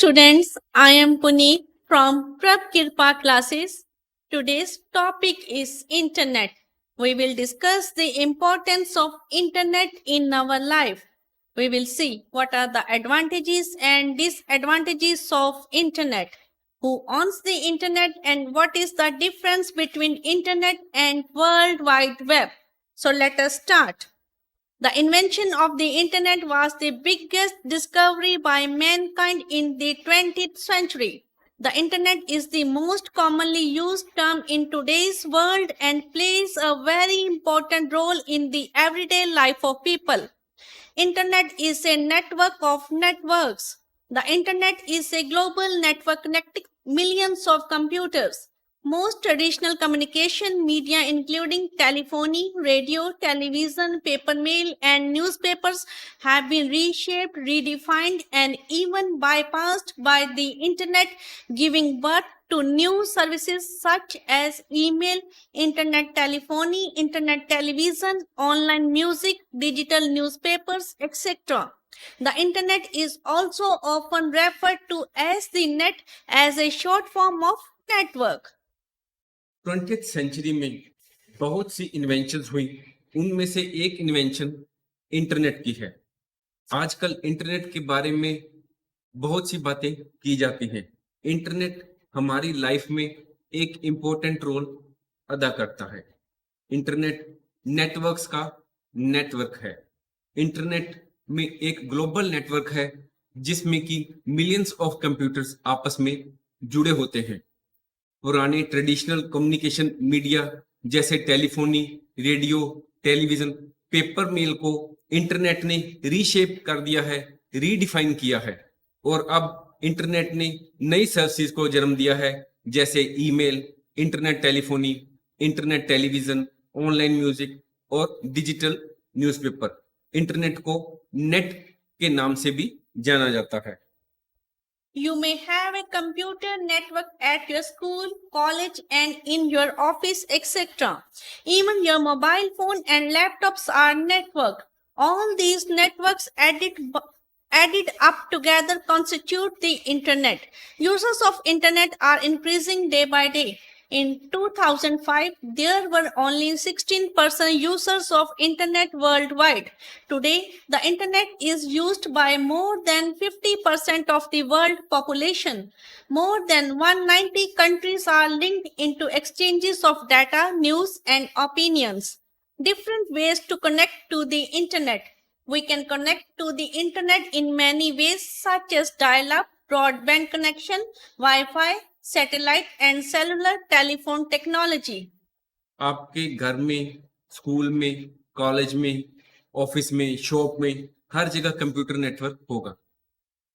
students, I am Puneet from Prab Kirpa classes. Today's topic is internet. We will discuss the importance of internet in our life. We will see what are the advantages and disadvantages of internet. Who owns the internet and what is the difference between internet and World Wide Web? So let us start. The invention of the internet was the biggest discovery by mankind in the 20th century. The internet is the most commonly used term in today's world and plays a very important role in the everyday life of people. Internet is a network of networks. The internet is a global network connecting millions of computers. Most traditional communication media, including telephony, radio, television, paper mail, and newspapers, have been reshaped, redefined, and even bypassed by the internet, giving birth to new services such as email, internet telephony, internet television, online music, digital newspapers, etc. The internet is also often referred to as the net as a short form of network. 20th century में बहुत सी inventions हुई। उनमें से एक invention internet की है। आजकल internet के बारे में बहुत सी बातें की जाती हैं। इंटरनेट हमारी लाइफ में एक इम्पोर्टेंट रोल अदा करता है। इंटरनेट नेटवर्क्स का नेटवर्क है। इंटरनेट में एक ग्लोबल नेटवर्क है जिसमें कि मिलियंस ऑफ कंप्यूटर्स आपस में जुड़े होते हैं। पुराने ट्रेडिशनल कम्युनिकेशन मीडिया जैसे telephony, radio, television, paper mail को इंटरनेट ने रीशेप कर दिया है, रीडिफाइन किया है और अब इंटरनेट ने नई सर्विसेज को जन्म दिया है जैसे email, internet telephony, internet television, online music और डिजिटल न्यूज़पेपर। इंटरनेट को नेट के नाम से भी जाना जाता है। You may have a computer network at your school, college, and in your office, etc. Even your mobile phone and laptops are networked. All these networks added up together constitute the internet. Users of internet are increasing day by day. In 2005, there were only 16% users of internet worldwide. Today, the internet is used by more than 50% of the world population. More than 190 countries are linked into exchanges of data, news, and opinions. Different ways to connect to the internet. We can connect to the internet in many ways, such as dial-up, broadband connection, Wi-Fi, satellite and cellular telephone technology. आपके घर में, school में, college में, office में, shop में, हर जगह computer network होगा।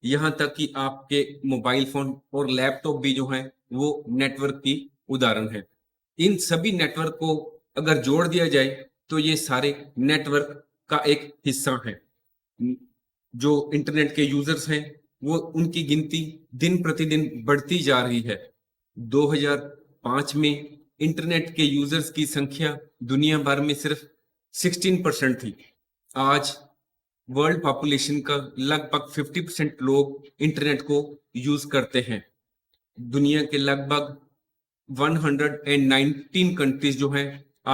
यहाँ तक कि आपके मोबाइल फोन और लैपटॉप भी जो हैं वो नेटवर्क की उदाहरण है। इन सभी नेटवर्क को अगर जोड़ दिया जाए तो ये सारे नेटवर्क का एक हिस्सा है। जो इंटरनेट के यूजर्स हैं वो उनकी गिनती दिन प्रतिदिन बढ़ती जा रही है। 2005 में इंटरनेट के यूजर्स की संख्या दुनिया भर में सिर्फ 16% थी। आज वर्ल्ड पॉपुलेशन का लगभग 50% लोग इंटरनेट को यूज करते हैं। दुनिया के लगभग 119 कंट्रीज जो हैं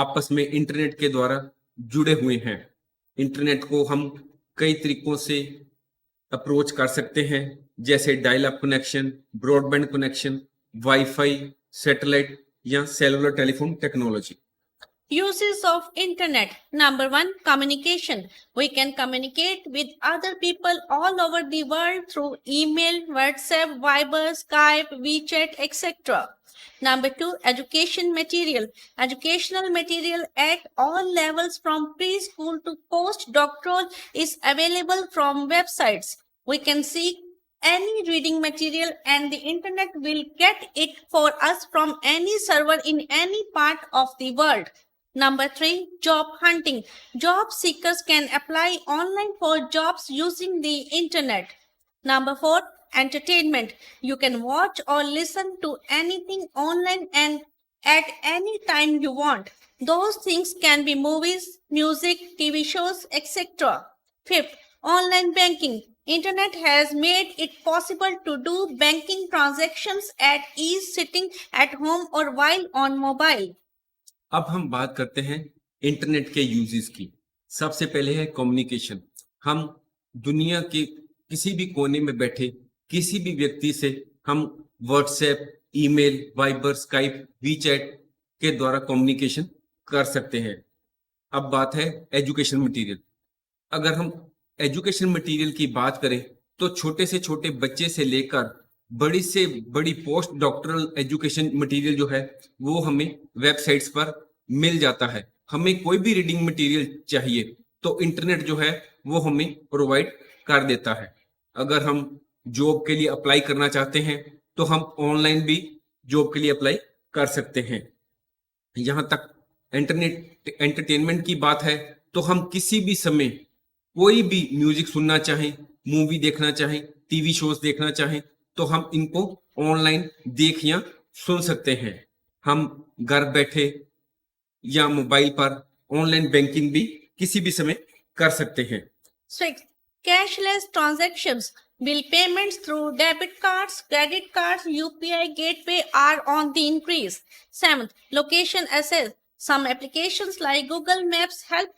आपस में इंटरनेट के द्वारा जुड़े हुए हैं। इंटरनेट को हम कई तरीकों से अप्रोच कर सकते हैं जैसे dial up connection, broadband connection, wifi, satellite या cellular telephone technology. Uses of internet. Number 1, communication. We can communicate with other people all over the world through email, WhatsApp, Viber, Skype, WeChat, etc. Number 2, education material. Educational material at all levels from preschool to postdoctoral is available from websites. We can see any reading material and the internet will get it for us from any server in any part of the world. Number 3, job hunting. Job seekers can apply online for jobs using the internet. Number 4, entertainment. You can watch or listen to anything online and at any time you want. Those things can be movies, music, TV shows, etc. Fifth, online banking. Internet has made it possible to do banking transactions at ease sitting at home or while on mobile. अब हम बात करते हैं internet के uses की। सबसे पहले है कम्युनिकेशन। हम दुनिया के किसी भी कोने में बैठे किसी भी व्यक्ति से हम WhatsApp, email, Viber, Skype, WeChat के द्वारा कम्युनिकेशन कर सकते हैं। अब बात है एजुकेशन मटेरियल। अगर हम एजुकेशन मटेरियल की बात करें तो छोटे से छोटे बच्चे से लेकर बड़ी से बड़ी पोस्ट डॉक्टरल एजुकेशन मटेरियल जो है वो हमें वेबसाइट्स पर मिल जाता है। हमें कोई भी रीडिंग मटेरियल चाहिए तो इंटरनेट जो है वो हमें प्रोवाइड कर देता है। अगर हम जॉब के लिए अप्लाई करना चाहते हैं तो हम ऑनलाइन भी जॉब के लिए अप्लाई कर सकते हैं। यहाँ तक इंटरनेट एंटरटेनमेंट की बात है तो हम किसी भी समय कोई भी म्यूजिक सुनना चाहें, मूवी देखना चाहें, टीवी शोज देखना चाहें तो हम इनको ऑनलाइन देख या सुन सकते हैं। हम घर बैठे या मोबाइल पर ऑनलाइन बैंकिंग भी किसी भी समय कर सकते हैं। 6. Cashless transactions. Bill payments through debit cards, credit cards, UPI gateway are on the increase. 7. Location access. Some applications like Google Maps help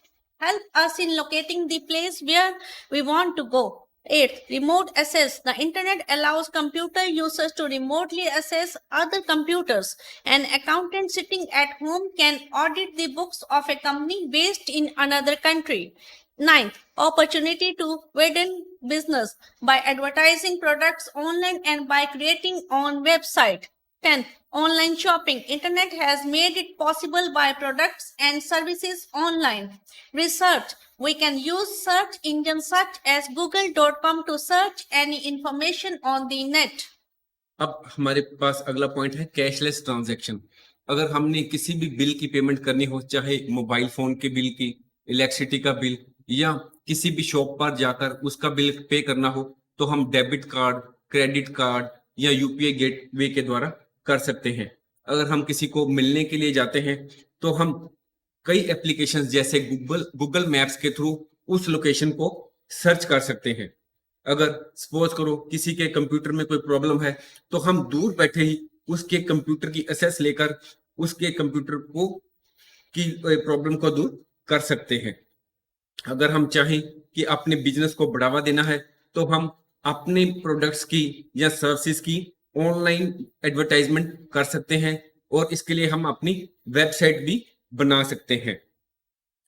us in locating the place where we want to go. 8. Remote access. The internet allows computer users to remotely access other computers. An accountant sitting at home can audit the books of a company based in another country. 9. Opportunity to widen business by advertising products online and by creating on website. 10. Online shopping. Internet has made it possible by products and services online. Research. We can use search engines such as google.com to search any information on the net. अब हमारे पास अगला point है cashless transaction. अगर हमने किसी भी bill की payment करनी हो, चाहे मोबाइल फोन के बिल की, इलेक्ट्रिसिटी का बिल या किसी भी शॉप पर जाकर उसका बिल पे करना हो तो हम डेबिट कार्ड, क्रेडिट कार्ड या यूपीआई गेटवे के द्वारा कर सकते हैं। अगर हम किसी को मिलने के लिए जाते हैं तो हम कई एप्लीकेशंस जैसे गूगल मैप्स के थ्रू उस लोकेशन को सर्च कर सकते हैं। अगर सपोज करो किसी के कंप्यूटर में कोई प्रॉब्लम है तो हम दूर बैठे ही उसके कंप्यूटर की एक्सेस लेकर उसके कंप्यूटर को की प्रॉब्लम को दूर कर सकते हैं। अगर हम चाहें कि अपने बिजनेस को बढ़ावा देना है तो हम अपने प्रोडक्ट्स की या सर्विसेज की ऑनलाइन एडवर्टाइजमेंट कर सकते हैं और इसके लिए हम अपनी वेबसाइट भी बना सकते हैं।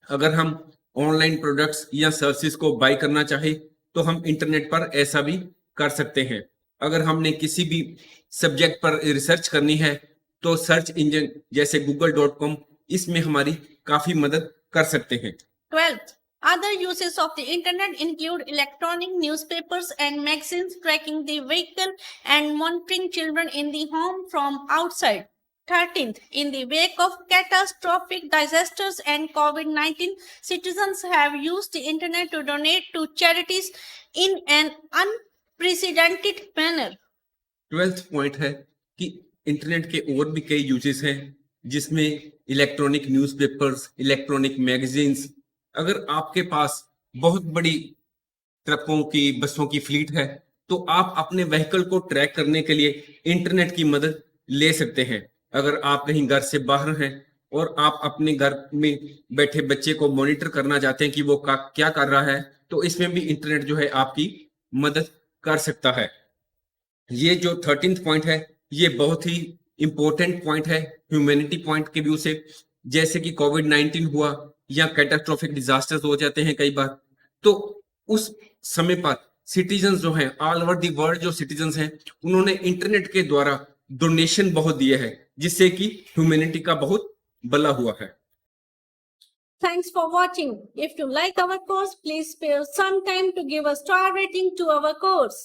अगर हम ऑनलाइन प्रोडक्ट्स या सर्विसेज को बाय करना चाहे तो हम इंटरनेट पर ऐसा भी कर सकते हैं। अगर हमने किसी भी सब्जेक्ट पर रिसर्च करनी है तो सर्च इंजन जैसे google.com इसमें हमारी काफी मदद कर सकते हैं। 12th. Other uses of the internet include electronic newspapers and magazines, tracking the vehicle and monitoring children in the home from outside. 13th. In the wake of catastrophic disasters and COVID-19, citizens have used the internet to donate to charities in an unprecedented manner. 12th point है कि internet के और भी कई uses हैं जिसमें electronic newspapers, electronic magazines. अगर आपके पास बहुत बड़ी ट्रकों की, बसों की फ्लीट है तो आप अपने व्हीकल को ट्रैक करने के लिए इंटरनेट की मदद ले सकते हैं। अगर आप कहीं घर से बाहर हैं और आप अपने घर में बैठे बच्चे को मॉनिटर करना चाहते हैं कि वो क्या कर रहा है तो इसमें भी इंटरनेट जो है आपकी मदद कर सकता है। ये जो 13th पॉइंट है ये बहुत ही इंपॉर्टेंट पॉइंट है ह्यूमैनिटी पॉइंट के व्यू से। जैसे कि कोविड-19 हुआ या कैटास्ट्रोफिक डिजास्टर्स हो जाते हैं कई बार, तो उस समय पर सिटीजन जो हैं ऑल ओवर द वर्ल्ड, जो सिटीजन हैं उन्होंने इंटरनेट के द्वारा डोनेशन बहुत दिए हैं जिससे कि ह्यूमैनिटी का बहुत भला हुआ है। Thanks for watching. If you like our course, please spare some time to give a star rating to our course.